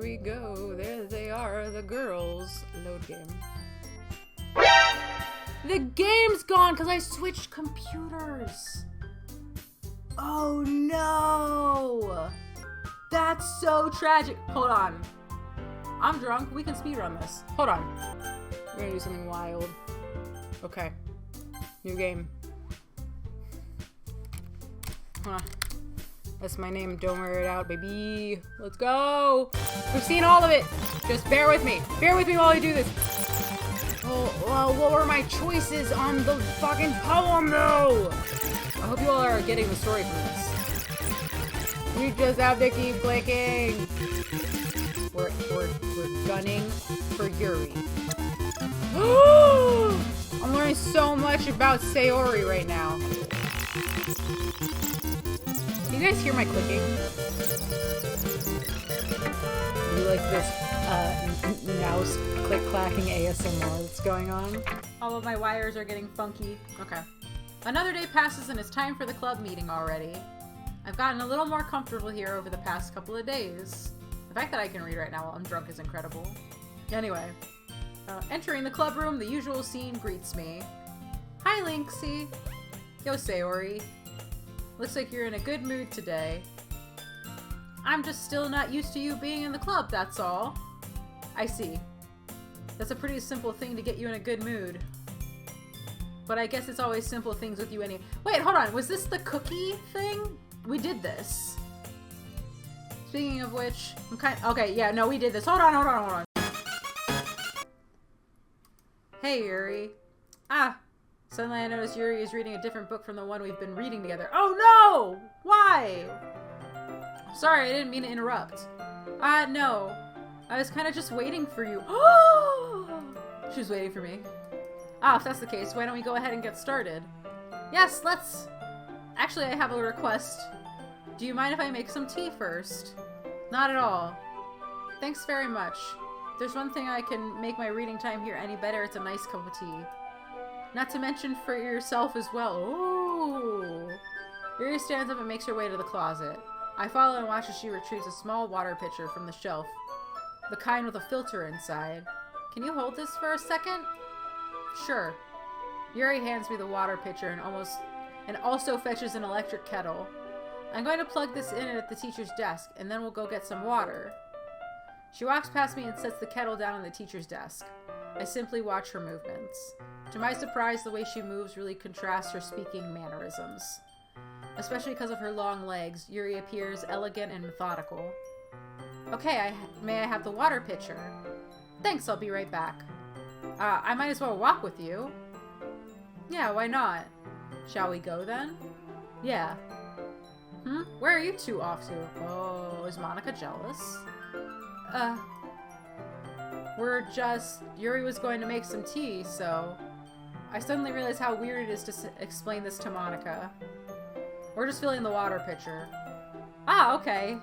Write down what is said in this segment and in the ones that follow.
we go. There they are, the girls. Load game. The game's gone because I switched computers. Oh no! That's so tragic. Hold on. I'm drunk. We can speedrun this. Hold on. We're gonna do something wild. Okay. New game. Hold on. That's my name. Don't wear it out, baby. Let's go. We've seen all of it. Just bear with me. Bear with me while I do this. Oh, well, what were my choices on the fucking poem, though? I hope you all are getting the story from this. We just have to keep clicking. We're gunning for Yuri. I'm learning so much about Sayori right now. Can you guys hear my clicking? You like this mouse click-clacking ASMR that's going on? All of my wires are getting funky. Okay. Another day passes and it's time for the club meeting already. I've gotten a little more comfortable here over the past couple of days. The fact that I can read right now while I'm drunk is incredible. Anyway. Entering the club room, the usual scene greets me. Hi, Lynxie. Yo, Sayori. Looks like you're in a good mood today. I'm just still not used to you being in the club, that's all. I see. That's a pretty simple thing to get you in a good mood. But I guess it's always simple things with you anyway. Wait, hold on. Was this the cookie thing? We did this. Speaking of which, okay, yeah, no, we did this. Hold on. Hey, Yuri. Suddenly I noticed Yuri is reading a different book from the one we've been reading together. Oh no! Why? Sorry, I didn't mean to interrupt. No. I was kind of just waiting for you. She was waiting for me. If that's the case, why don't we go ahead and get started? Yes, let's. Actually, I have a request. Do you mind if I make some tea first? Not at all. Thanks very much. If there's one thing I can make my reading time here any better, it's a nice cup of tea. Not to mention for yourself as well. Ooh. Yuri stands up and makes her way to the closet. I follow and watch as she retrieves a small water pitcher from the shelf. The kind with a filter inside. Can you hold this for a second? Sure. Yuri hands me the water pitcher and also fetches an electric kettle. I'm going to plug this in at the teacher's desk, and then we'll go get some water. She walks past me and sets the kettle down on the teacher's desk. I simply watch her movements. To my surprise, the way she moves really contrasts her speaking mannerisms. Especially because of her long legs, Yuri appears elegant and methodical. Okay, may I have the water pitcher? Thanks, I'll be right back. I might as well walk with you. Yeah, why not? Shall we go then? Yeah. Where are you two off to? Oh, is Monica jealous? Yuri was going to make some tea, so... I suddenly realized how weird it is to explain this to Monica. We're just filling the water pitcher. Okay.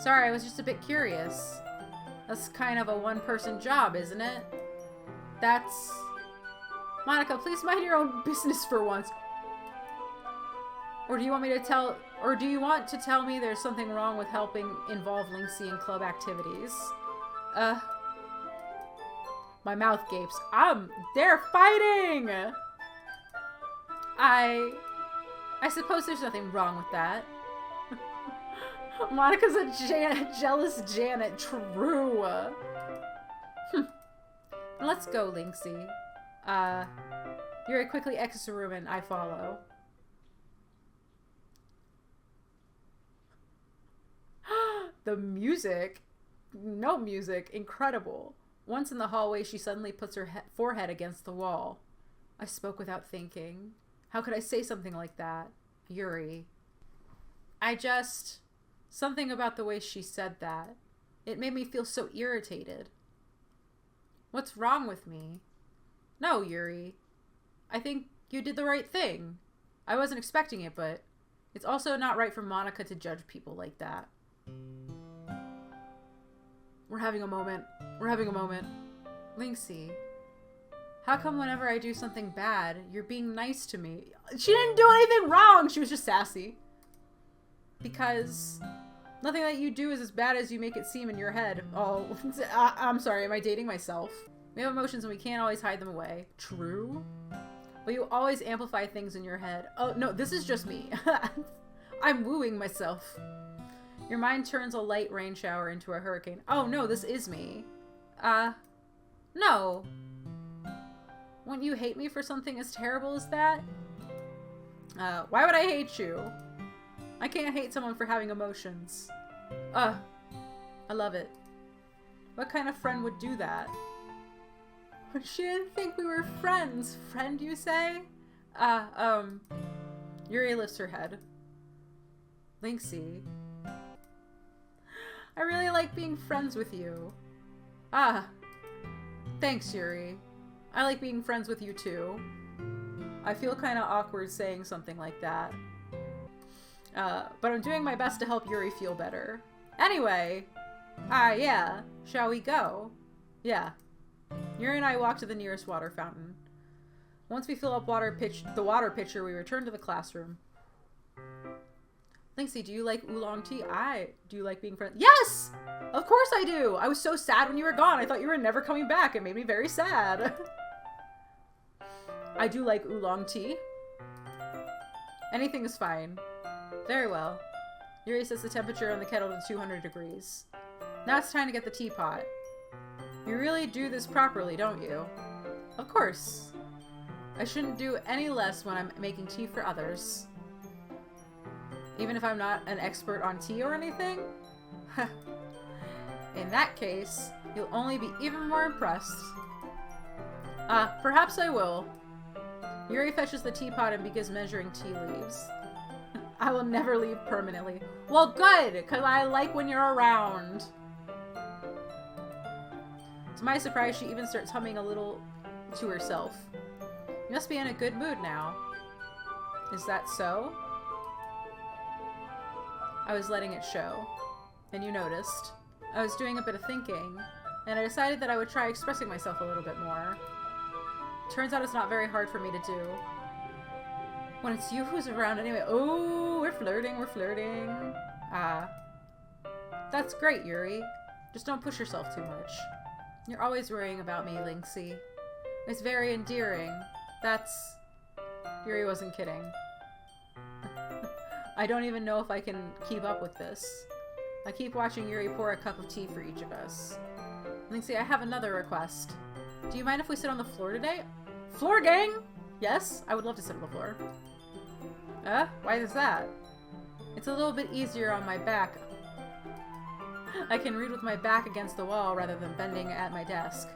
Sorry, I was just a bit curious. That's kind of a one-person job, isn't it? That's... Monica, please mind your own business for once. Or do you want to tell me there's something wrong with helping involve Lynxie in club activities? My mouth gapes. They're fighting! I suppose there's nothing wrong with that. Monica's a jealous Janet. True. Let's go, Lynxie. Yuri quickly exits the room and I follow. The music. No music. Incredible. Once in the hallway, she suddenly puts her forehead against the wall. I spoke without thinking. How could I say something like that? Yuri. Something about the way she said that. It made me feel so irritated. What's wrong with me? No, Yuri. I think you did the right thing. I wasn't expecting it, but it's also not right for Monica to judge people like that. We're having a moment. Lynxie, how come whenever I do something bad, you're being nice to me? She didn't do anything wrong! She was just sassy. Because Nothing that you do is as bad as you make it seem in your head. Oh, I'm sorry, am I dating myself? We have emotions and we can't always hide them away. True. But you always amplify things in your head. Oh, no, this is just me. I'm wooing myself. Your mind turns a light rain shower into a hurricane. Oh, no, this is me. No. Wouldn't you hate me for something as terrible as that? Why would I hate you? I can't hate someone for having emotions. I love it. What kind of friend would do that? She didn't think we were friends. Friend, you say? Yuri lifts her head. Linksy. I really like being friends with you. Thanks, Yuri. I like being friends with you too. I feel kind of awkward saying something like that. But I'm doing my best to help Yuri feel better. Anyway, yeah. Shall we go? Yeah. Yuri and I walk to the nearest water fountain. Once we fill up the water pitcher, we return to the classroom. Linksy, do you like oolong tea? Do you like being friends? Yes! Of course I do! I was so sad when you were gone. I thought you were never coming back. It made me very sad. I do like oolong tea. Anything is fine. Very well. Yuri sets the temperature on the kettle to 200 degrees. Now it's time to get the teapot. You really do this properly, don't you? Of course. I shouldn't do any less when I'm making tea for others. Even if I'm not an expert on tea or anything? In that case, you'll only be even more impressed. Perhaps I will. Yuri fetches the teapot and begins measuring tea leaves. I will never leave permanently. Well, good, because I like when you're around. To my surprise, she even starts humming a little to herself. You must be in a good mood now. Is that so? I was letting it show, and you noticed. I was doing a bit of thinking, and I decided that I would try expressing myself a little bit more. Turns out it's not very hard for me to do. When it's you who's around anyway. Oh, we're flirting, we're flirting. That's great, Yuri. Just don't push yourself too much. You're always worrying about me, Linksy. It's very endearing. That's... Yuri wasn't kidding. I don't even know if I can keep up with this. I keep watching Yuri pour a cup of tea for each of us. Linksy, I have another request. Do you mind if we sit on the floor today? Floor gang? Yes, I would love to sit on the floor. Why is that? It's a little bit easier on my back. I can read with my back against the wall rather than bending at my desk.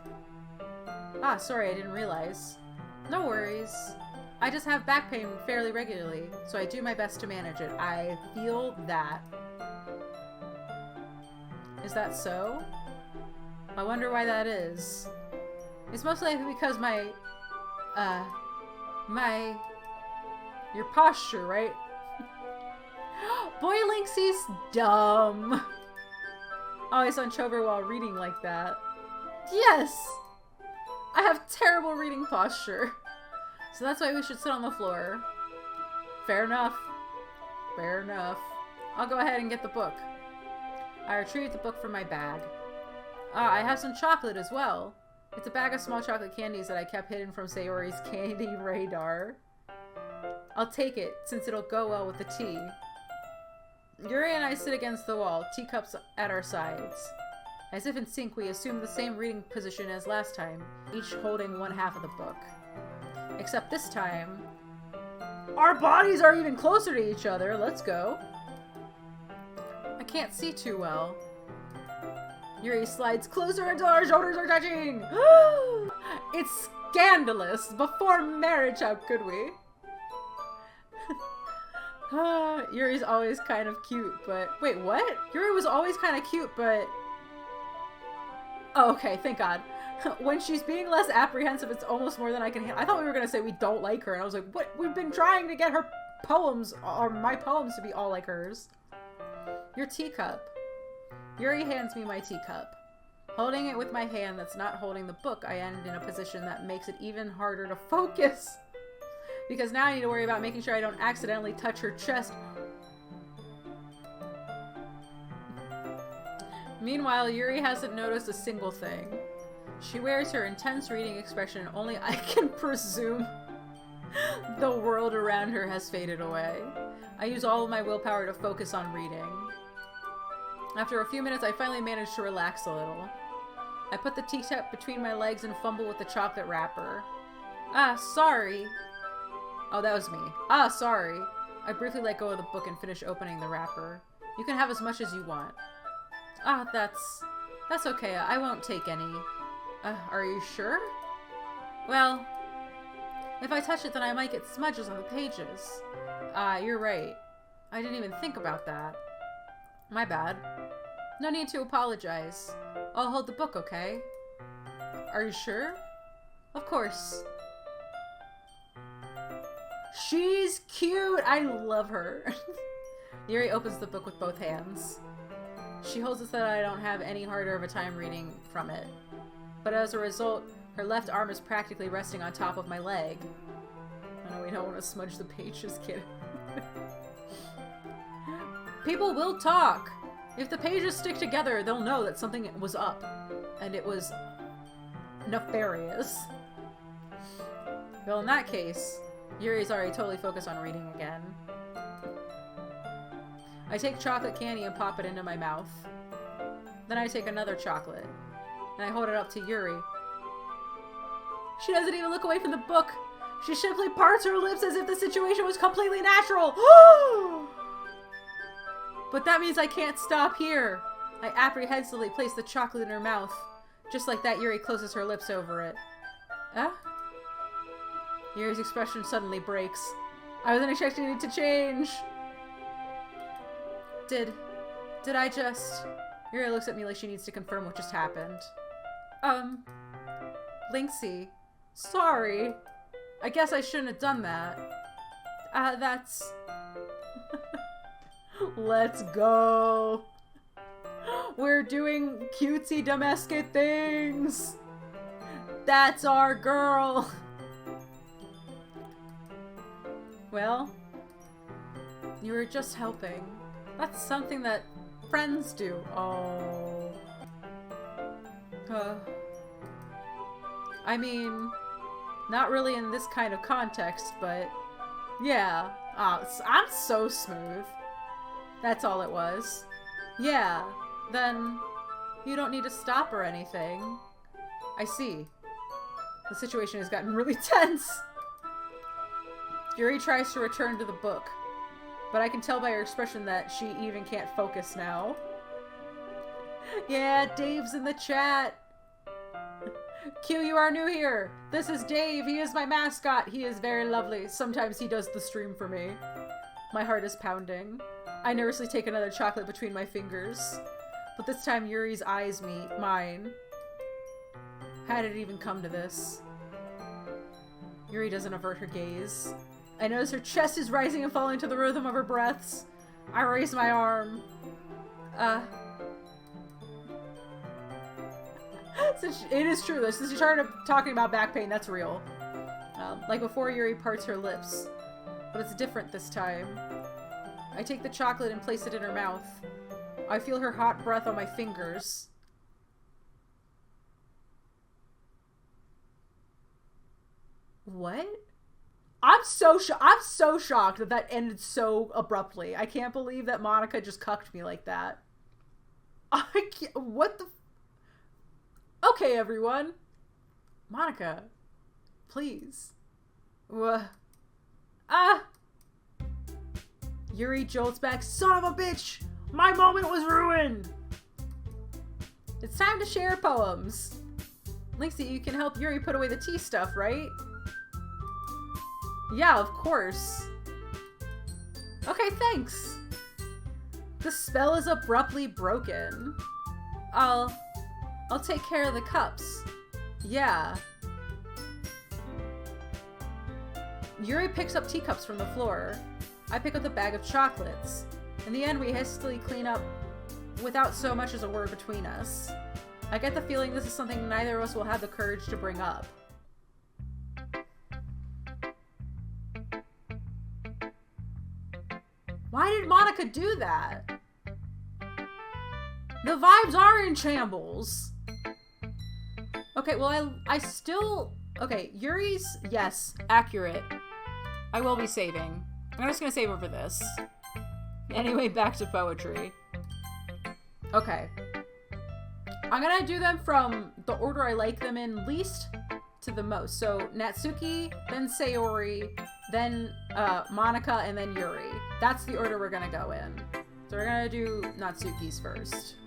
Sorry, I didn't realize. No worries. I just have back pain fairly regularly, so I do my best to manage it. I feel that. Is that so? I wonder why that is. It's mostly because your posture, right? Boy, Linksy's dumb. Always on Chover while reading like that. Yes! I have terrible reading posture. So that's why we should sit on the floor. Fair enough. Fair enough. I'll go ahead and get the book. I retrieved the book from my bag. I have some chocolate as well. It's a bag of small chocolate candies that I kept hidden from Sayori's candy radar. I'll take it, since it'll go well with the tea. Yuri and I sit against the wall, teacups at our sides. As if in sync, we assume the same reading position as last time, each holding one half of the book. Except this time, our bodies are even closer to each other. Let's go. I can't see too well. Yuri slides closer until our shoulders are touching. It's scandalous. Before marriage, how could we? Yuri's always kind of cute, but... Wait, what? Yuri was always kind of cute, but... Oh, okay, thank God. When she's being less apprehensive, it's almost more than I can handle. I thought we were going to say we don't like her, and I was like, what? We've been trying to get her poems, or my poems, to be all like hers. Your teacup. Yuri hands me my teacup. Holding it with my hand that's not holding the book, I end in a position that makes it even harder to focus. Because now I need to worry about making sure I don't accidentally touch her chest. Meanwhile, Yuri hasn't noticed a single thing. She wears her intense reading expression, and only I can presume the world around her has faded away. I use all of my willpower to focus on reading. After a few minutes, I finally manage to relax a little. I put the teacup between my legs and fumble with the chocolate wrapper. Ah, sorry. Oh, that was me. Ah, sorry. I briefly let go of the book and finish opening the wrapper. You can have as much as you want. Ah, that's okay. I won't take any. Are you sure? Well, if I touch it, then I might get smudges on the pages. Ah, you're right. I didn't even think about that. My bad. No need to apologize. I'll hold the book, okay? Are you sure? Of course. She's cute! I love her. Yuri opens the book with both hands. She holds it so that I don't have any harder of a time reading from it. But as a result, her left arm is practically resting on top of my leg. Oh, we don't want to smudge the pages, kid. People will talk! If the pages stick together, they'll know that something was up. And it was nefarious. Well, in that case, Yuri's already totally focused on reading again. I take chocolate candy and pop it into my mouth. Then I take another chocolate, and I hold it up to Yuri. She doesn't even look away from the book. She simply parts her lips as if the situation was completely natural. But that means I can't stop here. I apprehensively place the chocolate in her mouth. Just like that, Yuri closes her lips over it. Yuri's expression suddenly breaks. I wasn't expecting it to change. Did I just... Yuri looks at me like she needs to confirm what just happened. Lynxie. Sorry. I guess I shouldn't have done that. That's... Let's go. We're doing cutesy domestic things. That's our girl. Well, you were just helping. That's something that friends do. Oh. I mean, not really in this kind of context, but yeah. I'm so smooth. That's all it was. Yeah, then you don't need to stop or anything. I see. The situation has gotten really tense. Yuri tries to return to the book, but I can tell by her expression that she even can't focus now. Yeah, Dave's in the chat. Q, you are new here. This is Dave. He is my mascot. He is very lovely. Sometimes he does the stream for me. My heart is pounding. I nervously take another chocolate between my fingers, but this time Yuri's eyes meet mine. How did it even come to this? Yuri doesn't avert her gaze. I notice her chest is rising and falling to the rhythm of her breaths. I raise my arm. It is true though, since she started talking about back pain, that's real. Like before, Yuri parts her lips, but it's different this time. I take the chocolate and place it in her mouth. I feel her hot breath on my fingers. What? I'm so shocked that that ended so abruptly. I can't believe that Monica just cucked me like that. I can't, what the... Okay, everyone. Monica, please. Yuri jolts back. Son of a bitch! My moment was ruined! It's time to share poems. Lynxie, you can help Yuri put away the tea stuff, right? Yeah, of course. Okay, thanks. The spell is abruptly broken. I'll take care of the cups. Yeah. Yuri picks up teacups from the floor. I pick up the bag of chocolates. In the end, we hastily clean up without so much as a word between us. I get the feeling this is something neither of us will have the courage to bring up. Why did Monica do that? The vibes are in shambles. Okay, well, I still... Okay, Yuri's, yes, accurate. I will be saving. I'm just gonna save over this. Anyway, back to poetry. Okay. I'm gonna do them from the order I like them in least to the most. So, Natsuki, then Sayori, then Monica, and then Yuri. That's the order we're gonna go in. So we're gonna do Natsuki's first.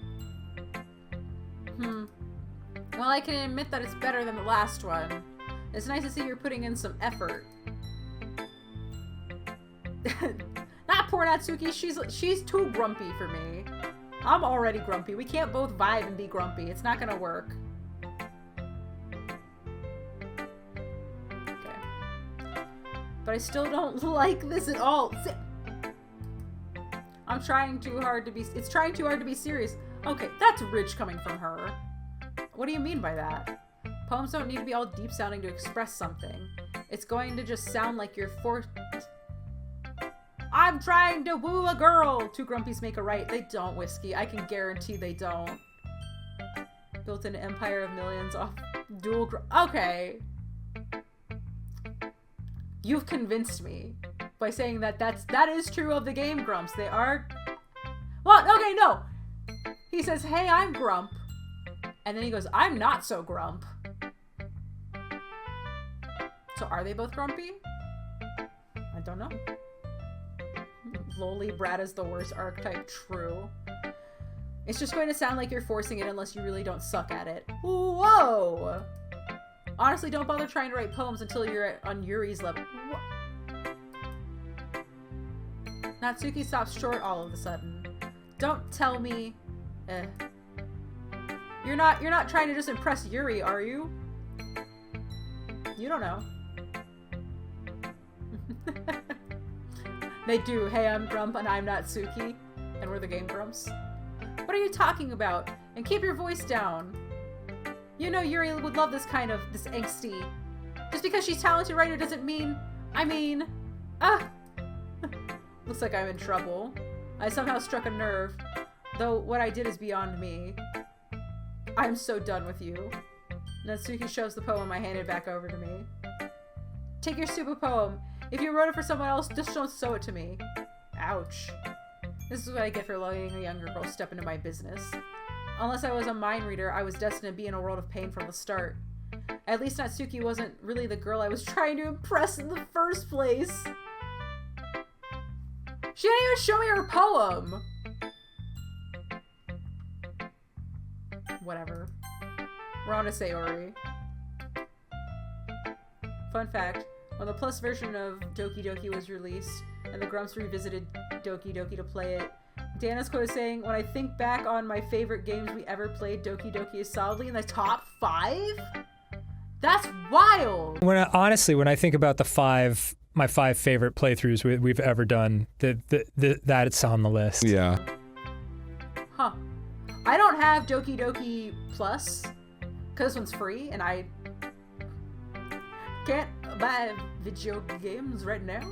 Well, I can admit that it's better than the last one. It's nice to see you're putting in some effort. Not poor Natsuki, she's too grumpy for me. I'm already grumpy. We can't both vibe and be grumpy. It's not gonna work. Okay. But I still don't like this at all. I'm trying too hard to be... It's trying too hard to be serious. Okay, that's rich coming from her. What do you mean by that? Poems don't need to be all deep sounding to express something. It's going to just sound like you're I'm trying to woo a girl! Two grumpies make a right. They don't, Whiskey. I can guarantee they don't. Built an empire of millions off dual Okay. You've convinced me by saying that that is true of the game grumps. They are... Well, okay, no! He says, hey, I'm grump. And then he goes, I'm not so grump. So are they both grumpy? I don't know. Lowly brat is the worst archetype, true. It's just going to sound like you're forcing it unless you really don't suck at it. Whoa! Honestly, don't bother trying to write poems until you're on Yuri's level. Natsuki stops short all of a sudden. Don't tell me... You're not trying to just impress Yuri, are you? You don't know. They do. Hey, I'm Grump and I'm Natsuki. And we're the game grumps. What are you talking about? And keep your voice down. You know Yuri would love this angsty. Just because she's a talented writer doesn't mean... Looks like I'm in trouble. I somehow struck a nerve. Though what I did is beyond me. I'm so done with you. Natsuki shoves the poem I handed back over to me. Take your stupid poem. If you wrote it for someone else, just don't show it to me. Ouch. This is what I get for letting a younger girl step into my business. Unless I was a mind reader, I was destined to be in a world of pain from the start. At least Natsuki wasn't really the girl I was trying to impress in the first place. She didn't even show me her poem! Whatever. We're on to Sayori. Fun fact, when the Plus version of Doki Doki was released, and the Grumps revisited Doki Doki to play it, Dana's quote is saying, when I think back on my favorite games we ever played, Doki Doki is solidly in the top 5? That's wild! Honestly, when I think about my 5 favorite playthroughs we've ever done, that's on the list. Yeah. Huh. I don't have Doki Doki Plus, because this one's free, and I can't buy video games right now.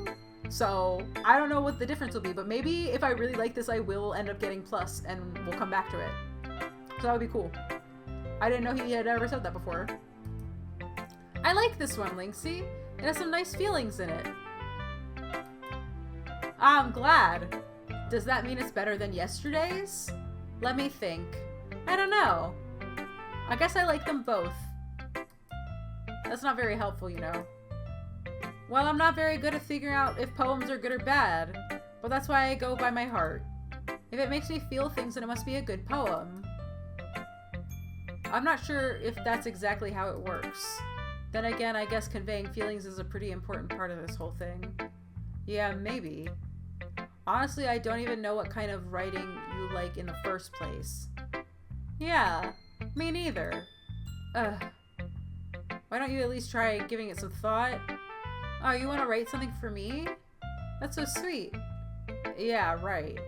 So, I don't know what the difference will be, but maybe if I really like this, I will end up getting Plus, and we'll come back to it. So that would be cool. I didn't know he had ever said that before. I like this one, Linksy. It has some nice feelings in it. I'm glad. Does that mean it's better than yesterday's? Let me think. I don't know. I guess I like them both. That's not very helpful, you know. Well, I'm not very good at figuring out if poems are good or bad, but that's why I go by my heart. If it makes me feel things, then it must be a good poem. I'm not sure if that's exactly how it works. Then again, I guess conveying feelings is a pretty important part of this whole thing. Yeah, maybe. Honestly, I don't even know what kind of writing you like in the first place. Yeah, me neither. Ugh. Why don't you at least try giving it some thought? Oh, you want to write something for me? That's so sweet. Yeah, right.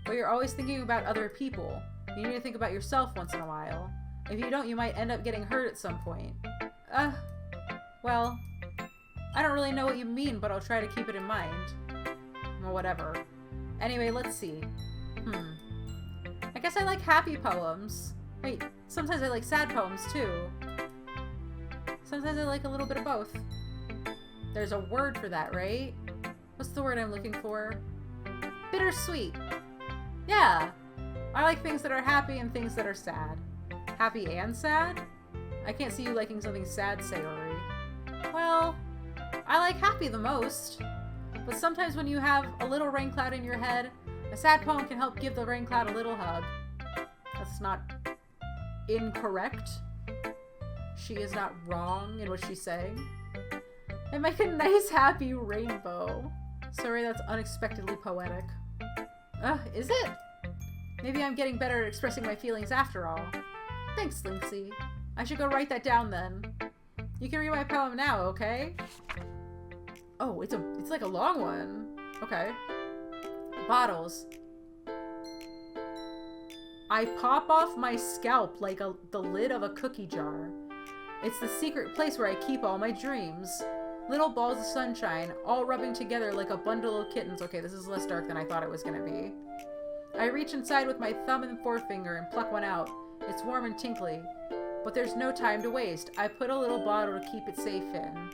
But you're always thinking about other people. You need to think about yourself once in a while. If you don't, you might end up getting hurt at some point. Well, I don't really know what you mean, but I'll try to keep it in mind. Well, whatever. Anyway, let's see. I I guess I like happy poems. Wait, sometimes I like sad poems too. Sometimes I like a little bit of both. There's a word for that, right? What's the word I'm looking for? Bittersweet. Yeah. I like things that are happy and things that are sad. Happy and sad? I can't see you liking something sad, Sayori. Well, I like happy the most. But sometimes when you have a little rain cloud in your head, a sad poem can help give the rain cloud a little hug. That's not incorrect. She is not wrong in what she's saying. And make a nice happy rainbow. Sorry, that's unexpectedly poetic. Is it? Maybe I'm getting better at expressing my feelings after all. Thanks, Linksy. I should go write that down then. You can read my poem now, okay? Oh, it's like a long one. Okay. Bottles. I pop off my scalp like the lid of a cookie jar. It's the secret place where I keep all my dreams. Little balls of sunshine, all rubbing together like a bundle of kittens. Okay, this is less dark than I thought it was gonna be. I reach inside with my thumb and forefinger and pluck one out. It's warm and tinkly. But there's no time to waste. I put a little bottle to keep it safe in.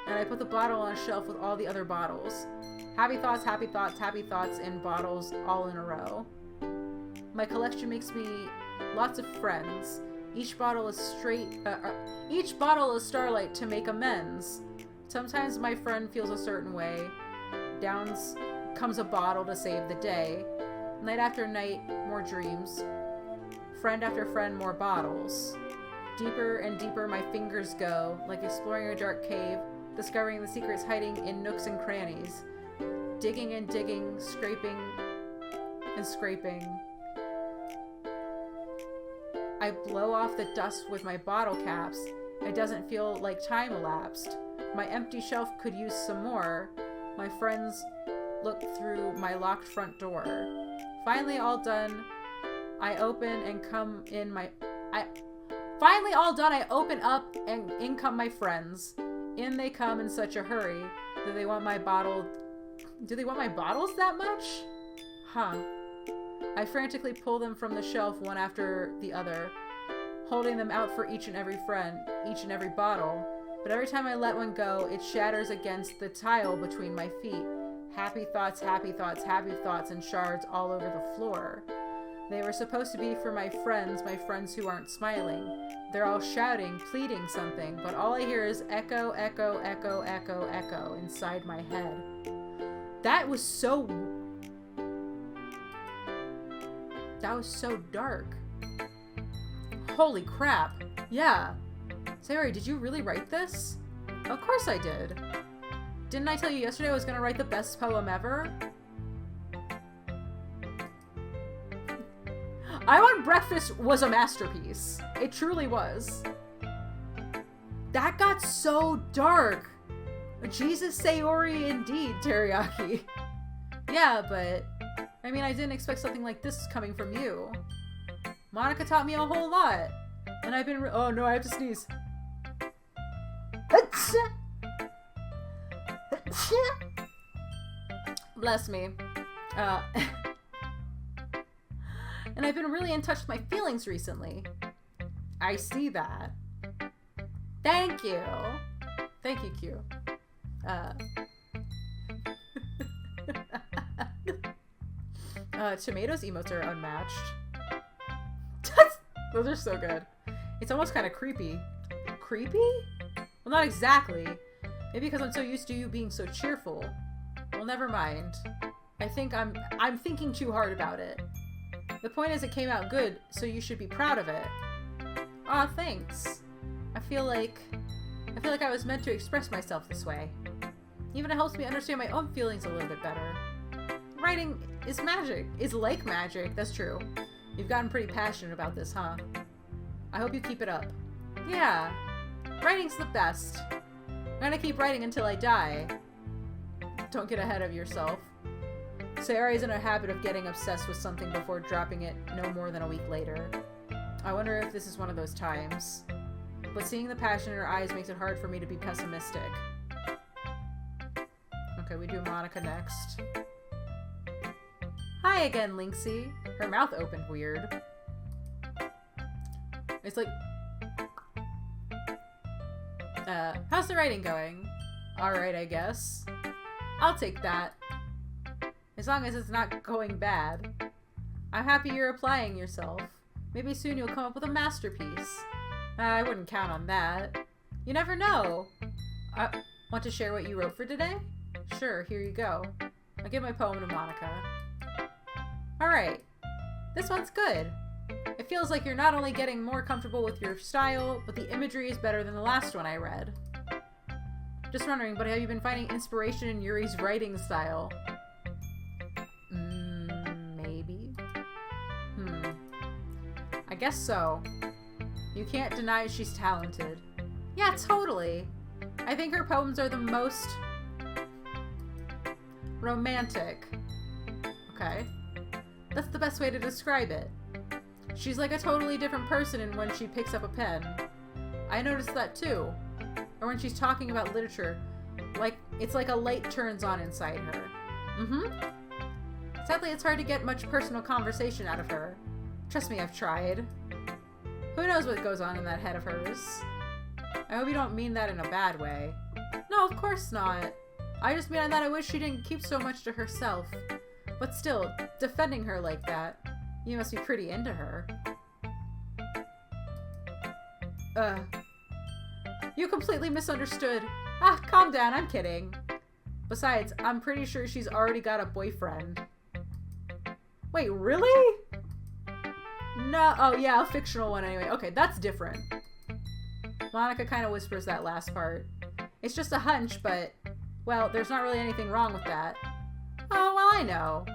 And I put the bottle on a shelf with all the other bottles. Happy thoughts, happy thoughts, happy thoughts in bottles all in a row. My collection makes me lots of friends. Each bottle is starlight to make amends. Sometimes my friend feels a certain way. Down comes a bottle to save the day. Night after night, more dreams. Friend after friend, more bottles. Deeper and deeper my fingers go, like exploring a dark cave, discovering the secrets hiding in nooks and crannies. Digging and digging, scraping and scraping. I blow off the dust with my bottle caps. It doesn't feel like time elapsed. My empty shelf could use some more. My friends look through my locked front door. Finally all done, I open and come in my... Finally all done, I open up and in come my friends. In they come in such a hurry. Do they want my bottles that much? Huh. I frantically pull them from the shelf one after the other, holding them out for each and every friend, each and every bottle. But every time I let one go, it shatters against the tile between my feet. Happy thoughts, happy thoughts, happy thoughts, and shards all over the floor. They were supposed to be for my friends who aren't smiling. They're all shouting, pleading something, but all I hear is echo, echo, echo, echo, echo inside my head. That was so dark. Holy crap. Yeah. Sayori, did you really write this? Of course I did. Didn't I tell you yesterday I was gonna write the best poem ever? I Want Breakfast was a masterpiece. It truly was. That got so dark. Jesus Sayori indeed, Teriyaki. Yeah, but I mean, I didn't expect something like this coming from you. Monica taught me a whole lot. And I've been oh no, I have to sneeze. Bless me. And I've been really in touch with my feelings recently. I see that. Thank you. Thank you, Q. Tomatoes emotes are unmatched. Those are so good. It's almost kind of creepy. Creepy? Well, not exactly. Maybe because I'm so used to you being so cheerful. Well, never mind. I think I'm thinking too hard about it. The point is it came out good, so you should be proud of it. Aw, thanks. I feel like I was meant to express myself this way. Even it helps me understand my own feelings a little bit better. Writing is magic. Is like magic. That's true. You've gotten pretty passionate about this, huh? I hope you keep it up. Yeah. Writing's the best. I'm gonna keep writing until I die. Don't get ahead of yourself. Sayori is in a habit of getting obsessed with something before dropping it no more than a week later. I wonder if this is one of those times. But seeing the passion in her eyes makes it hard for me to be pessimistic. Okay, we do Monica next. Hi again, Linksy. Her mouth opened weird. It's like... how's the writing going? Alright, I guess. I'll take that. As long as it's not going bad. I'm happy you're applying yourself. Maybe soon you'll come up with a masterpiece. I wouldn't count on that. You never know. Want to share what you wrote for today? Sure, here you go. I'll give my poem to Monica. Alright. This one's good. It feels like you're not only getting more comfortable with your style, but the imagery is better than the last one I read. Just wondering, but have you been finding inspiration in Yuri's writing style? Maybe. I guess so. You can't deny she's talented. Yeah, totally. I think her poems are the most romantic. Okay. That's the best way to describe it. She's like a totally different person when she picks up a pen. I noticed that too. Or when she's talking about literature. Like, it's like a light turns on inside her. Sadly, it's hard to get much personal conversation out of her. Trust me, I've tried. Who knows what goes on in that head of hers? I hope you don't mean that in a bad way. No, of course not. I just mean that I wish she didn't keep so much to herself. But still, defending her like that, you must be pretty into her. You completely misunderstood. Ah, calm down, I'm kidding. Besides, I'm pretty sure she's already got a boyfriend. Wait, really? No, oh yeah, a fictional one anyway. Okay, that's different. Monica kind of whispers that last part. It's just a hunch, but, well, there's not really anything wrong with that. Oh, well, I know.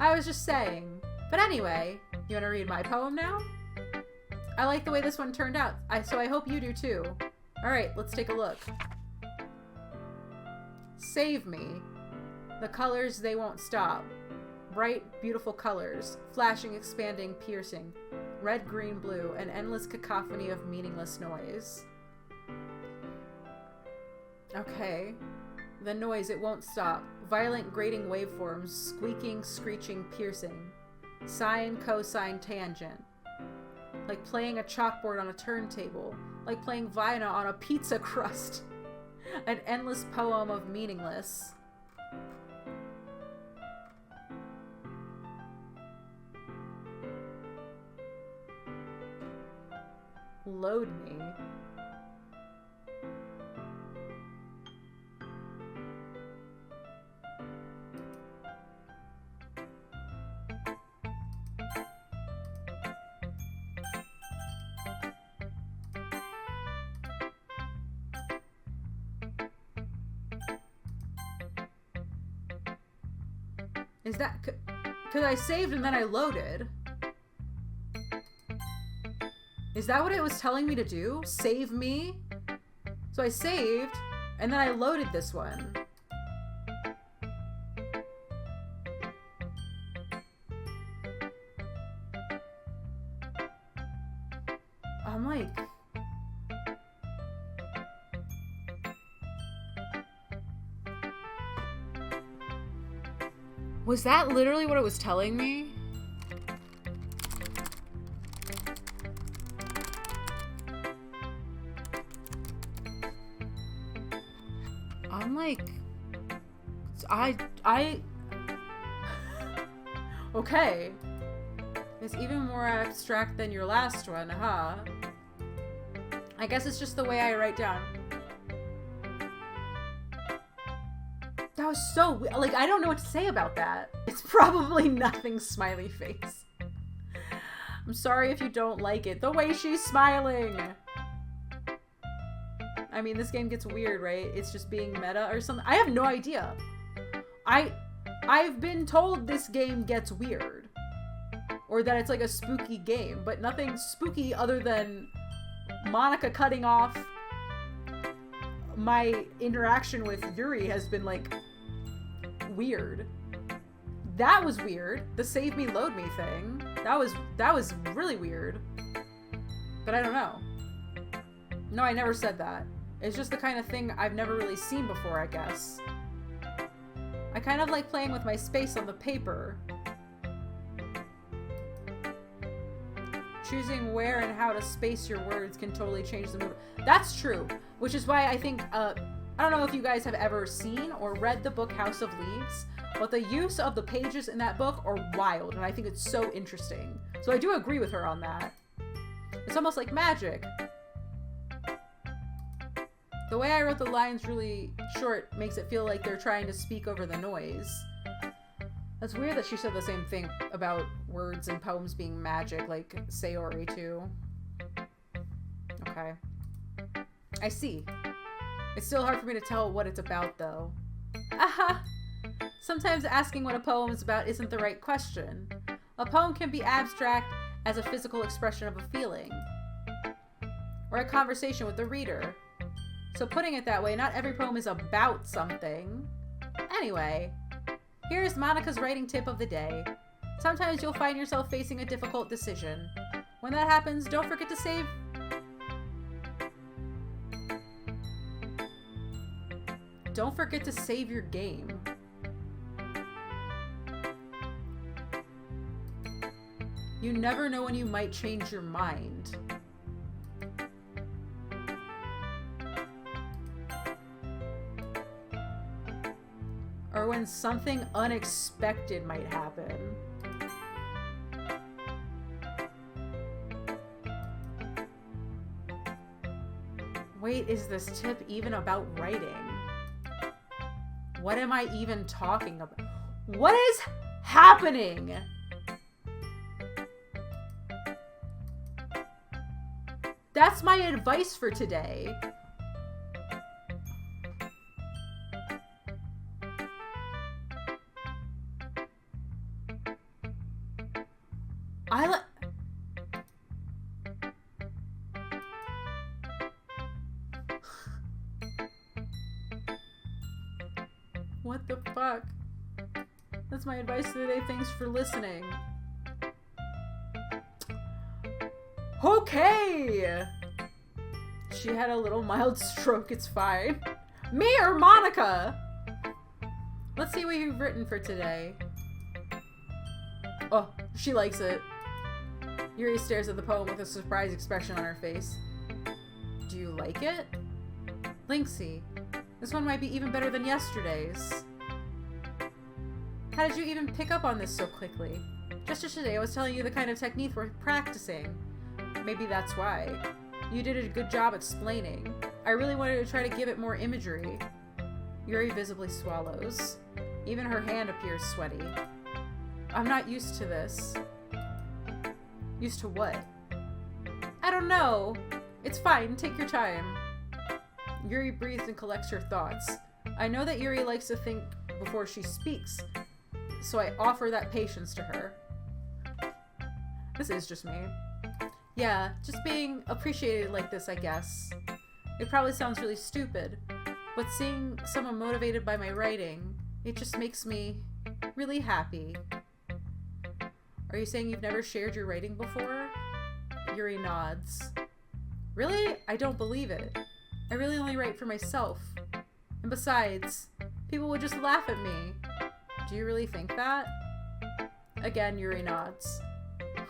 I was just saying. But anyway, you want to read my poem now? I like the way this one turned out, so I hope you do too. Alright, let's take a look. Save me. The colors, they won't stop. Bright, beautiful colors. Flashing, expanding, piercing. Red, green, blue. An endless cacophony of meaningless noise. Okay. The noise, it won't stop. Violent, grating waveforms. Squeaking, screeching, piercing. Sine, cosine, tangent. Like playing a chalkboard on a turntable. Like playing Vina on a pizza crust. An endless poem of meaningless. Load me. Is that... Because I saved and then I loaded. Is that what it was telling me to do? Save me? So I saved, and then I loaded this one. I'm like... Was that literally what it was telling me? I'm like... Okay. It's even more abstract than your last one, huh? I guess it's just the way I write down. That was so... Like, I don't know what to say about that. It's probably nothing smiley face. I'm sorry if you don't like it. The way she's smiling! I mean, this game gets weird, right? It's just being meta or something. I have no idea. I've been told this game gets weird. Or that it's like a spooky game. But nothing spooky other than Monica cutting off my interaction with Yuri has been, like, weird. That was weird. The save me, load me thing. That was really weird. But I don't know. No, I never said that. It's just the kind of thing I've never really seen before, I guess. I kind of like playing with my space on the paper. choosing where and how to space your words can totally change the mood. That's true, which is why I think, I don't know if you guys have ever seen or read the book House of Leaves, but the use of the pages in that book are wild, and I think it's so interesting. So I do agree with her on that. It's almost like magic. The way I wrote the lines really short makes it feel like they're trying to speak over the noise. That's weird that she said the same thing about words and poems being magic, like Sayori too. Okay. I see. It's still hard for me to tell what it's about, though. Aha! Sometimes asking what a poem is about isn't the right question. A poem can be abstract as a physical expression of a feeling, or a conversation with the reader. So putting it that way, not every poem is about something. Anyway, here's Monica's writing tip of the day. Sometimes you'll find yourself facing a difficult decision. When that happens, don't forget to save... Don't forget to save your game. You never know when you might change your mind. Or when something unexpected might happen. Wait, is this tip even about writing? What am I even talking about? What is happening? That's my advice for today. What the fuck? That's my advice today. Thanks for listening. Okay! She had a little mild stroke. It's fine. Me or Monica? Let's see what you've written for today. Oh, she likes it. Yuri stares at the poem with a surprised expression on her face. Do you like it? Linksy, this one might be even better than yesterday's. How did you even pick up on this so quickly? Just yesterday I was telling you the kind of technique we're practicing. Maybe that's why. You did a good job explaining. I really wanted to try to give it more imagery. Yuri visibly swallows. Even her hand appears sweaty. I'm not used to this. Used to what? I don't know. It's fine. Take your time. Yuri breathes and collects her thoughts. I know that Yuri likes to think before she speaks, so I offer that patience to her. This is just me. Yeah, just being appreciated like this, I guess. It probably sounds really stupid, but seeing someone motivated by my writing, it just makes me really happy. Are you saying you've never shared your writing before? Yuri nods. Really? I don't believe it. I really only write for myself. And besides, people would just laugh at me. Do you really think that? Again, Yuri nods.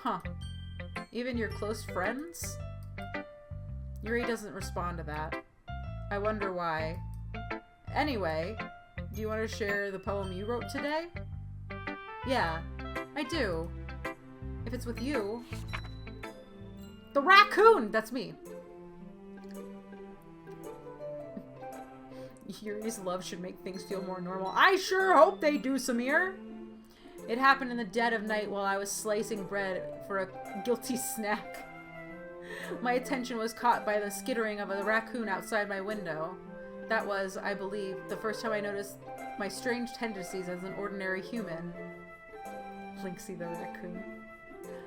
Huh. Even your close friends? Yuri doesn't respond to that. I wonder why. Anyway, do you want to share the poem you wrote today? Yeah, I do. If it's with you. The raccoon! That's me. Yuri's love should make things feel more normal. I sure hope they do, Samir! It happened in the dead of night while I was slicing bread for a guilty snack. My attention was caught by the skittering of a raccoon outside my window. That was, I believe, the first time I noticed my strange tendencies as an ordinary human. Linksy the raccoon.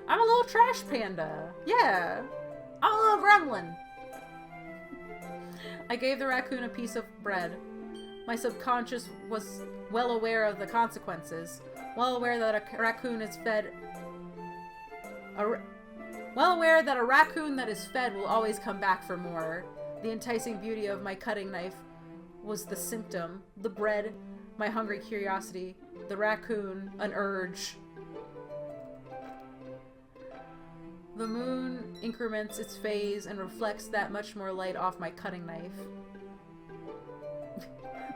I'm a little trash panda. Yeah. I'm a little gremlin. I gave the raccoon a piece of bread. My subconscious was well aware of the consequences. Well aware that a raccoon is fed... Well aware that a raccoon that is fed will always come back for more. The enticing beauty of my cutting knife was the symptom. The bread, my hungry curiosity. The raccoon, an urge. The moon increments its phase and reflects that much more light off my cutting knife.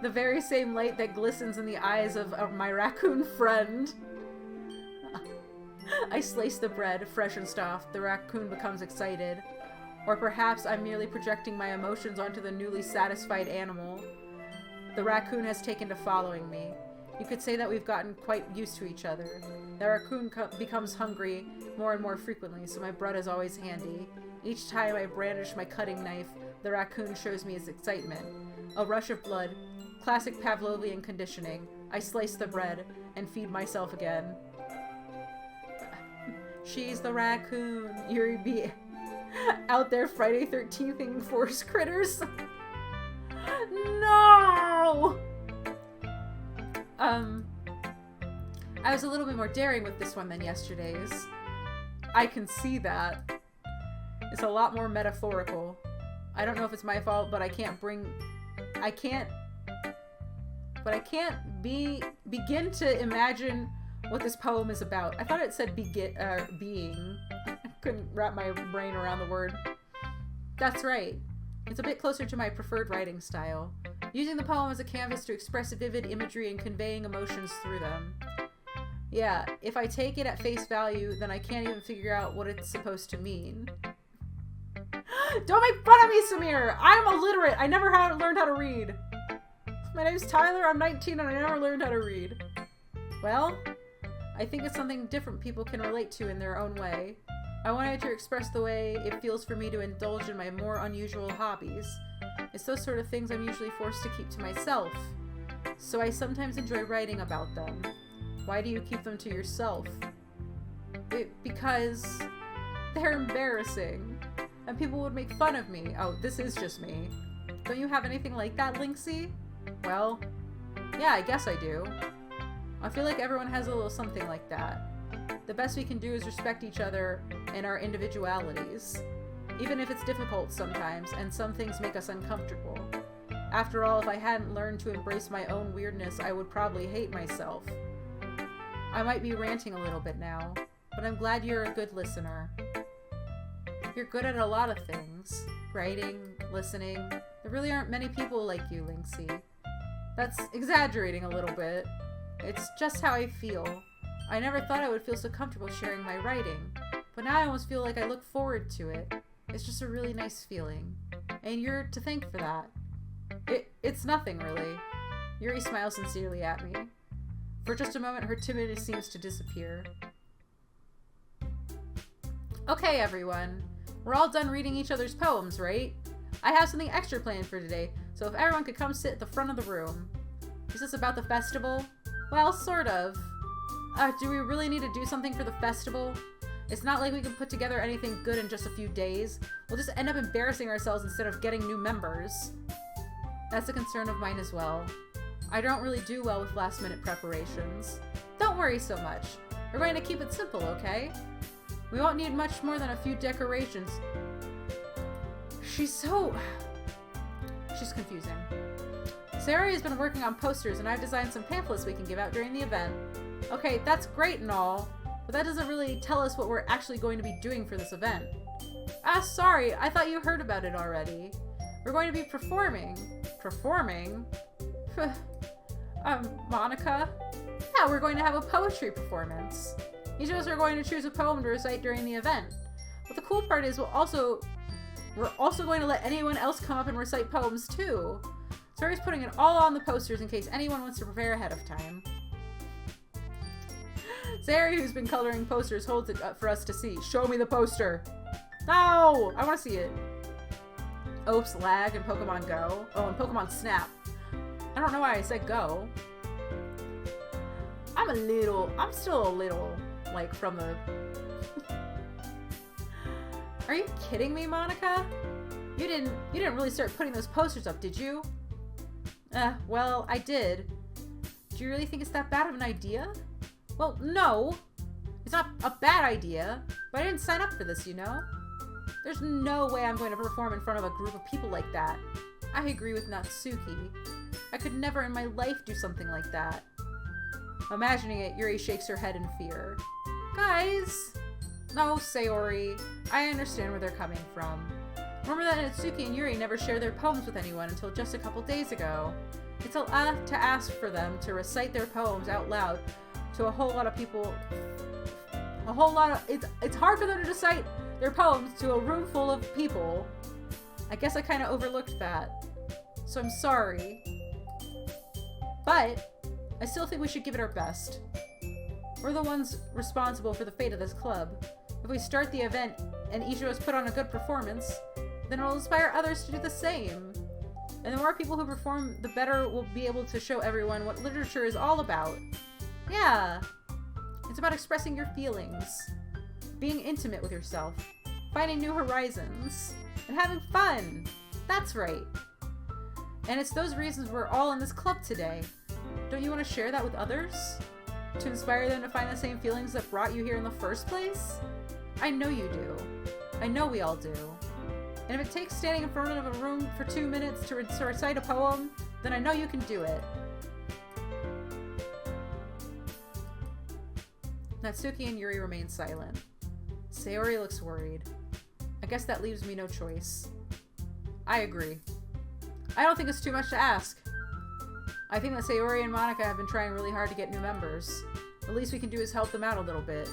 The very same light that glistens in the eyes of my raccoon friend. I slice the bread, fresh and soft. The raccoon becomes excited. Or perhaps I'm merely projecting my emotions onto the newly satisfied animal. The raccoon has taken to following me. You could say that we've gotten quite used to each other. The raccoon becomes hungry more and more frequently, so my bread is always handy. Each time I brandish my cutting knife, the raccoon shows me his excitement. A rush of blood. Classic Pavlovian conditioning. I slice the bread and feed myself again. She's the raccoon. Yuri be out there Friday 13th-ing forest critters. No! I was a little bit more daring with this one than yesterday's. I can see that. It's a lot more metaphorical. I don't know if it's my fault, but I can't begin to imagine what this poem is about. I thought it said being. I couldn't wrap my brain around the word. That's right. It's a bit closer to my preferred writing style. Using the poem as a canvas to express vivid imagery and conveying emotions through them. Yeah, if I take it at face value, then I can't even figure out what it's supposed to mean. Don't make fun of me, Samir! I'm illiterate! I never learned how to read. My name's Tyler, I'm 19, and I never learned how to read. Well, I think it's something different people can relate to in their own way. I wanted to express the way it feels for me to indulge in my more unusual hobbies. It's those sort of things I'm usually forced to keep to myself. So I sometimes enjoy writing about them. Why do you keep them to yourself? Because they're embarrassing. And people would make fun of me. Oh, this is just me. Don't you have anything like that, Linksy? Well, yeah, I guess I do. I feel like everyone has a little something like that. The best we can do is respect each other and our individualities. Even if it's difficult sometimes, and some things make us uncomfortable. After all, if I hadn't learned to embrace my own weirdness, I would probably hate myself. I might be ranting a little bit now, but I'm glad you're a good listener. You're good at a lot of things. Writing, listening. There really aren't many people like you, Linksy. That's exaggerating a little bit. It's just how I feel. I never thought I would feel so comfortable sharing my writing, but now I almost feel like I look forward to it. It's just a really nice feeling. And you're to thank for that. It's nothing, really. Yuri smiles sincerely at me. For just a moment, her timidness seems to disappear. Okay, everyone. We're all done reading each other's poems, right? I have something extra planned for today, so if everyone could come sit at the front of the room. Is this about the festival? Well, sort of. Do we really need to do something for the festival? It's not like we can put together anything good in just a few days. We'll just end up embarrassing ourselves instead of getting new members. That's a concern of mine as well. I don't really do well with last-minute preparations. Don't worry so much. We're going to keep it simple, okay? We won't need much more than a few decorations. She's confusing. Sarah has been working on posters, and I've designed some pamphlets we can give out during the event. Okay, that's great and all, but that doesn't really tell us what we're actually going to be doing for this event. Ah, sorry, I thought you heard about it already. We're going to be performing. Performing? Monica? Yeah, we're going to have a poetry performance. Each of us are going to choose a poem to recite during the event. But the cool part is we're also going to let anyone else come up and recite poems too. Sarah's putting it all on the posters in case anyone wants to prepare ahead of time. Sarah, who's been coloring posters, holds it up for us to see. Show me the poster. No! I want to see it. Oops, lag in Pokemon Go. Oh, and Pokemon Snap. I don't know why I said Go. I'm still a little, like, from the... Are you kidding me, Monica? You didn't really start putting those posters up, did you? Well, I did. Do you really think it's that bad of an idea? Well, no. It's not a bad idea, but I didn't sign up for this, you know? There's no way I'm going to perform in front of a group of people like that. I agree with Natsuki. I could never in my life do something like that. Imagining it, Yuri shakes her head in fear. Guys, No, Sayori. I understand where they're coming from. Remember that Natsuki and Yuri never shared their poems with anyone until just a couple days ago. It's a lot to ask for them to recite their poems out loud to a whole lot of people. It's hard for them to recite their poems to a room full of people. I guess I kind of overlooked that. So I'm sorry. But I still think we should give it our best. We're the ones responsible for the fate of this club. If we start the event and each of us put on a good performance, then it'll inspire others to do the same. And the more people who perform, the better we'll be able to show everyone what literature is all about. Yeah. It's about expressing your feelings, being intimate with yourself, finding new horizons, and having fun. That's right. And it's those reasons we're all in this club today. Don't you want to share that with others? To inspire them to find the same feelings that brought you here in the first place? I know you do. I know we all do. And if it takes standing in front of a room for 2 minutes to recite a poem, then I know you can do it. Natsuki and Yuri remain silent. Sayori looks worried. I guess that leaves me no choice. I agree. I don't think it's too much to ask. I think that Sayori and Monika have been trying really hard to get new members. The least we can do is help them out a little bit.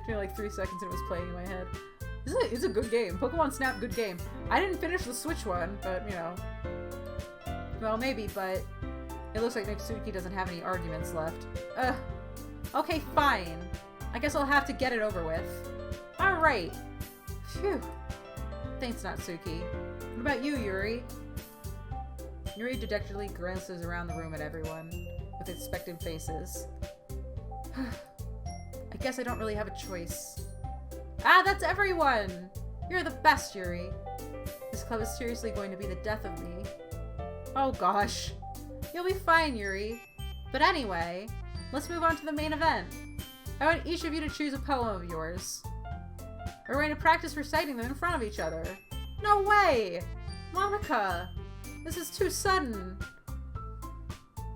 Like 3 seconds and it was playing in my head. It's a good game. Pokemon Snap, good game. I didn't finish the Switch one, but you know. Well, maybe, but it looks like Natsuki doesn't have any arguments left. Okay, fine. I guess I'll have to get it over with. Alright. Phew. Thanks, Natsuki. What about you, Yuri? Yuri dejectedly glances around the room at everyone, with expectant faces. I guess I don't really have a choice. Ah, that's everyone! You're the best, Yuri. This club is seriously going to be the death of me. Oh gosh. You'll be fine, Yuri. But anyway, let's move on to the main event. I want each of you to choose a poem of yours. We're going to practice reciting them in front of each other. No way! Monika! This is too sudden.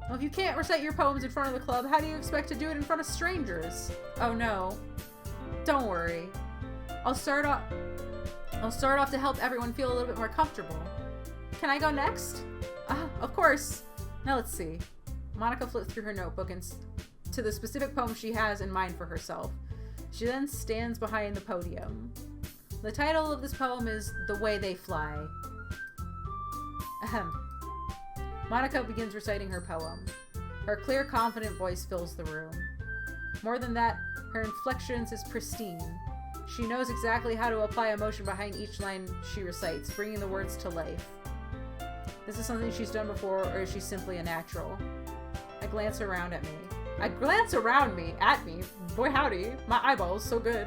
Well, if you can't recite your poems in front of the club, how do you expect to do it in front of strangers? Oh no. Don't worry. I'll start off to help everyone feel a little bit more comfortable. Can I go next? Of course. Now let's see. Monika flips through her notebook and to the specific poem she has in mind for herself. She then stands behind the podium. The title of this poem is The Way They Fly. Ahem. Monika begins reciting her poem. Her clear, confident voice fills the room. More than that, her inflections is pristine. She knows exactly how to apply emotion behind each line she recites, bringing the words to life. This is something she's done before, or is she simply a natural? I glance around at me. Boy howdy, my eyeballs, so good.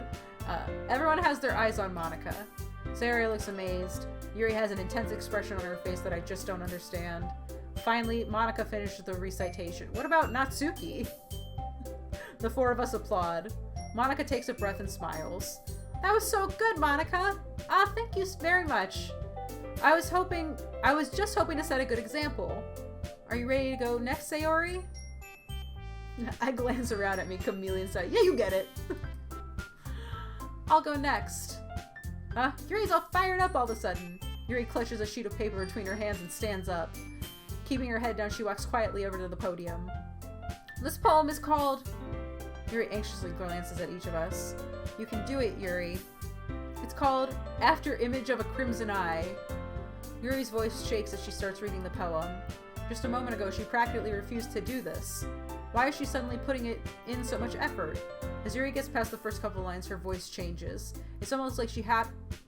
Everyone has their eyes on Monika. Sayori looks amazed. Yuri has an intense expression on her face that I just don't understand. Finally, Monika finishes the recitation. What about Natsuki? The four of us applaud. Monika takes a breath and smiles. That was so good, Monika! Thank you very much. I was just hoping to set a good example. Are you ready to go next, Sayori? I glance around at me, chameleon style. Yeah, you get it. I'll go next. Yuri's all fired up all of a sudden. Yuri clutches a sheet of paper between her hands and stands up. Keeping her head down, she walks quietly over to the podium. This poem is called... Yuri anxiously glances at each of us. You can do it, Yuri. It's called After Image of a Crimson Eye. Yuri's voice shakes as she starts reading the poem. Just a moment ago, she practically refused to do this. Why is she suddenly putting it in so much effort? As Yuri gets past the first couple lines, her voice changes. It's almost like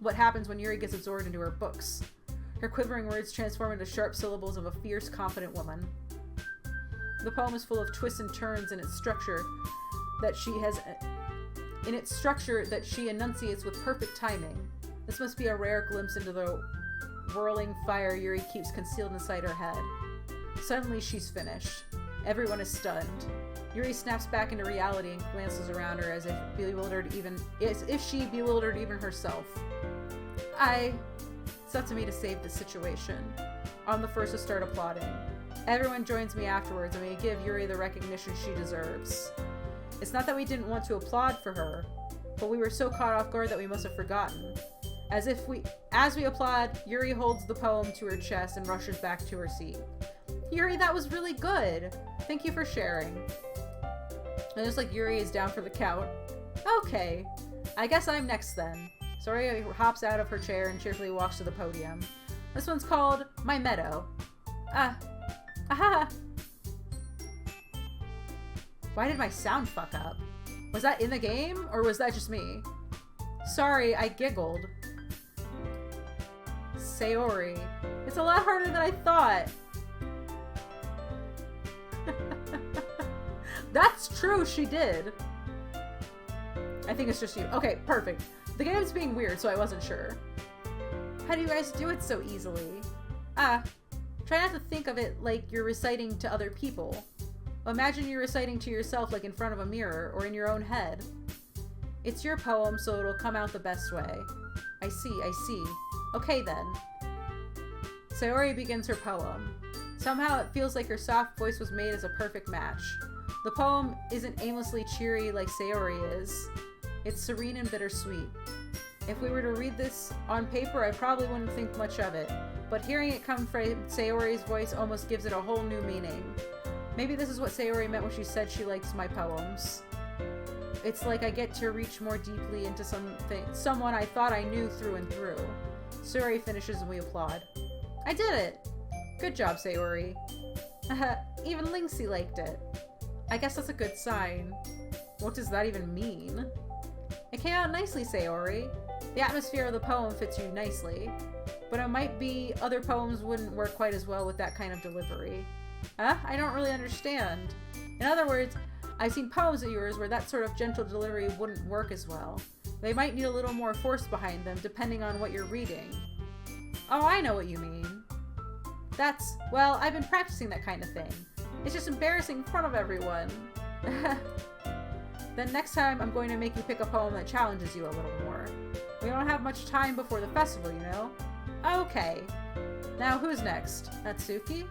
what happens when Yuri gets absorbed into her books. Her quivering words transform into sharp syllables of a fierce, confident woman. The poem is full of twists and turns in its structure that she enunciates with perfect timing. This must be a rare glimpse into the whirling fire Yuri keeps concealed inside her head. Suddenly, she's finished. Everyone is stunned. Yuri snaps back into reality and glances around her as if she bewildered even herself. It's up to me to save the situation. I'm the first to start applauding. Everyone joins me afterwards, and we give Yuri the recognition she deserves. It's not that we didn't want to applaud for her, but we were so caught off guard that we must have forgotten. As we applaud, Yuri holds the poem to her chest and rushes back to her seat. Yuri, that was really good. Thank you for sharing. And just like Yuri is down for the count. Okay, I guess I'm next then. Sayori hops out of her chair and cheerfully walks to the podium. This one's called My Meadow. Aha! Why did my sound fuck up? Was that in the game, or was that just me? Sorry, I giggled. Sayori. It's a lot harder than I thought. That's true, she did. I think it's just you. Okay, perfect. The game's being weird, so I wasn't sure. How do you guys do it so easily? Try not to think of it like you're reciting to other people. Imagine you're reciting to yourself like in front of a mirror or in your own head. It's your poem, so it'll come out the best way. I see. Okay then. Sayori begins her poem. Somehow it feels like her soft voice was made as a perfect match. The poem isn't aimlessly cheery like Sayori is. It's serene and bittersweet. If we were to read this on paper, I probably wouldn't think much of it, but hearing it come from Sayori's voice almost gives it a whole new meaning. Maybe this is what Sayori meant when she said she likes my poems. It's like I get to reach more deeply into someone I thought I knew through and through. Sayori finishes and we applaud. I did it! Good job, Sayori. Even Linksy liked it. I guess that's a good sign. What does that even mean? It came out nicely, Sayori. The atmosphere of the poem fits you nicely. But it might be other poems wouldn't work quite as well with that kind of delivery. I don't really understand. In other words, I've seen poems of yours where that sort of gentle delivery wouldn't work as well. They might need a little more force behind them depending on what you're reading. Oh, I know what you mean. Well, I've been practicing that kind of thing. It's just embarrassing in front of everyone. Then next time, I'm going to make you pick a poem that challenges you a little more. We don't have much time before the festival, you know? Okay. Now, who's next? Natsuki?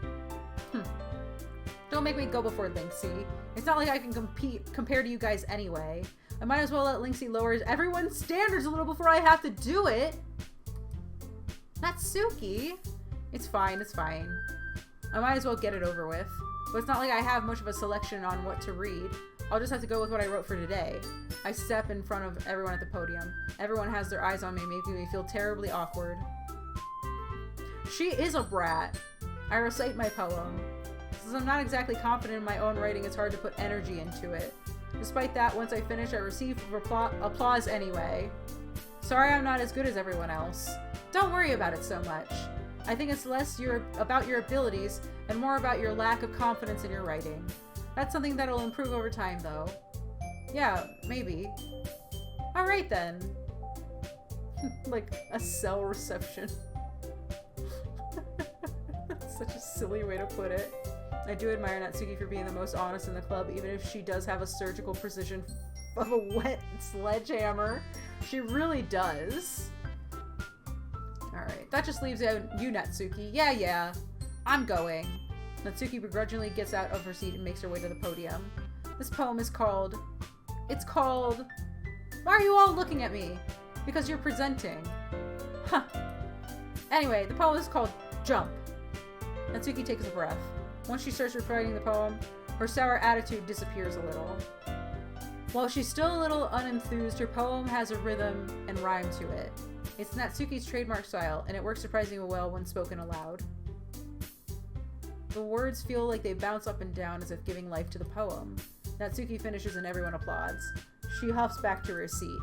Don't make me go before Linksy. It's not like I can compare to you guys anyway. I might as well let Linksy lower everyone's standards a little before I have to do it. Natsuki? It's fine. I might as well get it over with. But it's not like I have much of a selection on what to read. I'll just have to go with what I wrote for today. I step in front of everyone at the podium. Everyone has their eyes on me, making me feel terribly awkward. She is a brat. I recite my poem. Since I'm not exactly confident in my own writing, it's hard to put energy into it. Despite that, once I finish, I receive applause anyway. Sorry I'm not as good as everyone else. Don't worry about it so much. I think it's less about your abilities and more about your lack of confidence in your writing. That's something that'll improve over time, though. Yeah, maybe. Alright then. Like a cell reception. Such a silly way to put it. I do admire Natsuki for being the most honest in the club, even if she does have a surgical precision of a wet sledgehammer. She really does. Alright, that just leaves you, Natsuki. Yeah. I'm going. Natsuki begrudgingly gets out of her seat and makes her way to the podium. This poem is called... Why are you all looking at me? Because you're presenting. Huh. Anyway, the poem is called Jump. Natsuki takes a breath. Once she starts reciting the poem, her sour attitude disappears a little. While she's still a little unenthused, her poem has a rhythm and rhyme to it. It's Natsuki's trademark style, and it works surprisingly well when spoken aloud. The words feel like they bounce up and down as if giving life to the poem. Natsuki finishes and everyone applauds. She huffs back to her seat.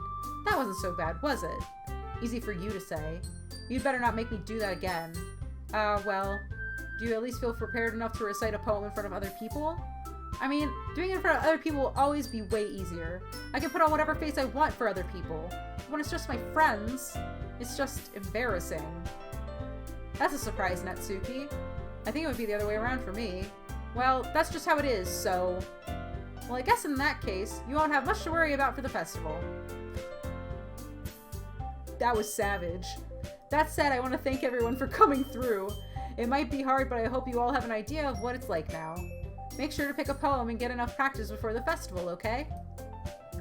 That wasn't so bad, was it? Easy for you to say. You'd better not make me do that again. Well, do you at least feel prepared enough to recite a poem in front of other people? I mean, doing it in front of other people will always be way easier. I can put on whatever face I want for other people. But when it's just my friends, it's just embarrassing. That's a surprise, Natsuki. I think it would be the other way around for me. Well, that's just how it is, so... Well, I guess in that case, you won't have much to worry about for the festival. That was savage. That said, I want to thank everyone for coming through. It might be hard, but I hope you all have an idea of what it's like now. Make sure to pick a poem and get enough practice before the festival, okay?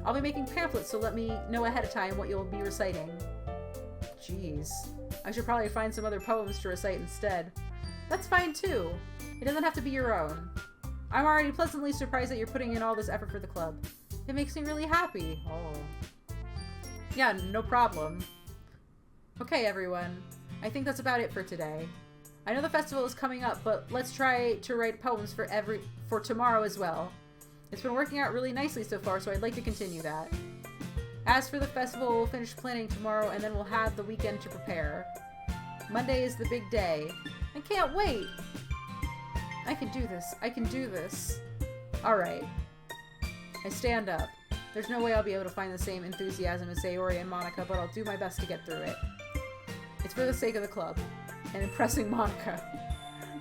I'll be making pamphlets, so let me know ahead of time what you'll be reciting. Jeez. I should probably find some other poems to recite instead. That's fine too. It doesn't have to be your own. I'm already pleasantly surprised that you're putting in all this effort for the club. It makes me really happy. Oh. Yeah, no problem. Okay, everyone. I think that's about it for today. I know the festival is coming up, but let's try to write poems for tomorrow as well. It's been working out really nicely so far, so I'd like to continue that. As for the festival, we'll finish planning tomorrow, and then we'll have the weekend to prepare. Monday is the big day. I can't wait! I can do this. I can do this. Alright. I stand up. There's no way I'll be able to find the same enthusiasm as Sayori and Monica, but I'll do my best to get through it. It's for the sake of the club, and impressing Monica.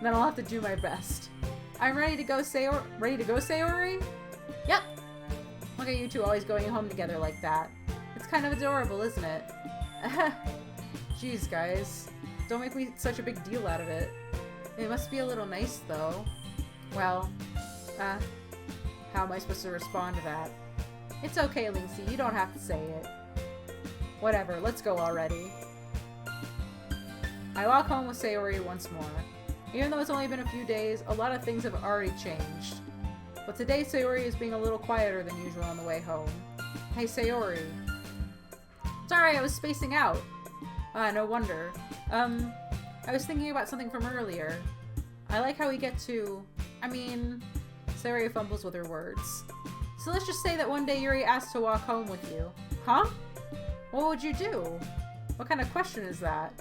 Then I'll have to do my best. I'm ready to go, Sayori. Ready to go, Sayori? Yep! Look at you two always going home together like that. It's kind of adorable, isn't it? Jeez, guys. Don't make me such a big deal out of it. It must be a little nice, though. Well, how am I supposed to respond to that? It's okay, Linksy. You don't have to say it. Whatever. Let's go already. I walk home with Sayori once more. Even though it's only been a few days, a lot of things have already changed. But today, Sayori is being a little quieter than usual on the way home. Hey, Sayori. Sorry, I was spacing out. No wonder. I was thinking about something from earlier. I like how we get to... Sayori fumbles with her words. So let's just say that one day Yuri asked to walk home with you. Huh? What would you do? What kind of question is that?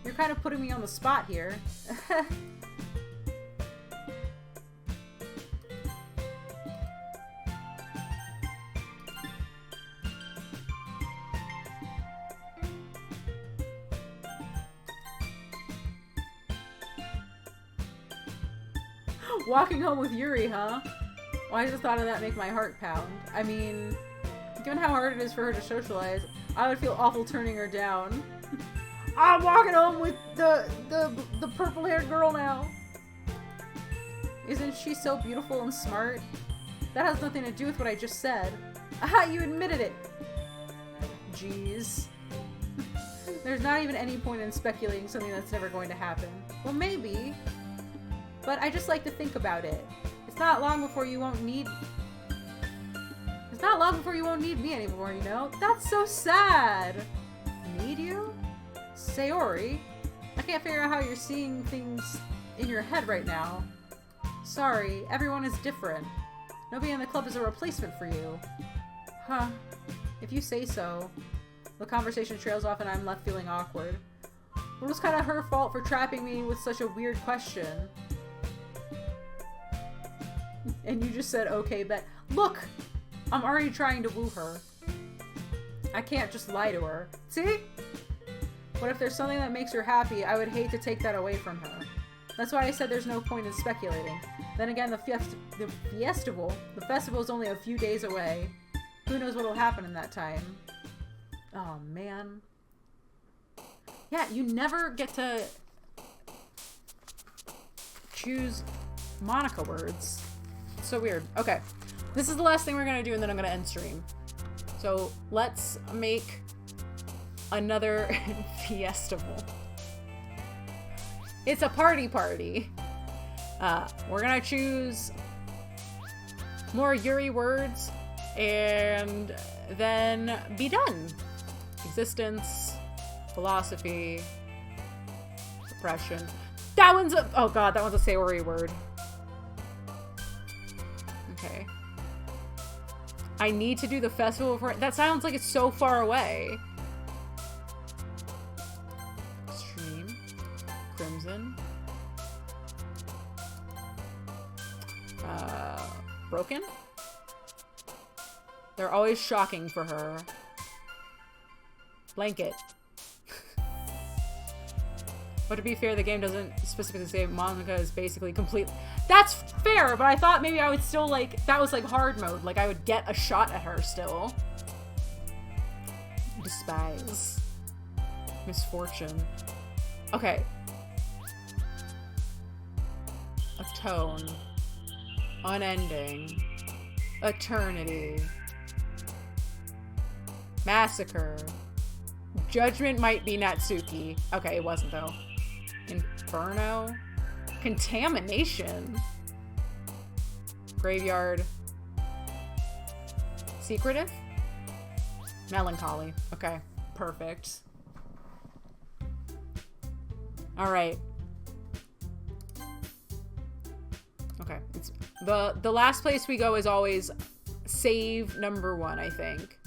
You're kind of putting me on the spot here. Walking home with Yuri, huh? Why does the thought of that make my heart pound? I mean, given how hard it is for her to socialize, I would feel awful turning her down. I'm walking home with the purple-haired girl now. Isn't she so beautiful and smart? That has nothing to do with what I just said. Aha, you admitted it. Jeez. There's not even any point in speculating something that's never going to happen. Well, maybe. But I just like to think about it. It's not long before you won't need... It's not long before you won't need me anymore, you know? That's so sad! Need you? Sayori? I can't figure out how you're seeing things in your head right now. Sorry, everyone is different. Nobody in the club is a replacement for you. Huh. If you say so. The conversation trails off and I'm left feeling awkward. It was kind of her fault for trapping me with such a weird question. And you just said, okay, bet. Look! I'm already trying to woo her. I can't just lie to her. See? But if there's something that makes her happy, I would hate to take that away from her. That's why I said there's no point in speculating. Then again, the festival is only a few days away. Who knows what'll happen in that time? Oh, man. Yeah, you never get to choose Monica words. It's so weird. Okay. This is the last thing we're going to do, and then I'm going to end stream. So, let's make another festival. It's a party. We're going to choose more Yuri words, and then be done. Existence, philosophy, depression. That one's a... Oh god, that one's a Sayori word. Okay. I need to do the festival for... That sounds like it's so far away. Extreme. Crimson. Broken? They're always shocking for her. Blanket. But to be fair, the game doesn't specifically say Monica is basically complete. That's fair, but I thought maybe I would still, like, that was like hard mode. Like, I would get a shot at her still. Despise. Misfortune. Okay. Tone. Unending. Eternity. Massacre. Judgment might be Natsuki. Okay, it wasn't though. Inferno. Contamination. Graveyard. Secretive? Melancholy. Okay, perfect. Alright. Okay, it's the last place we go is always save number 1, I think.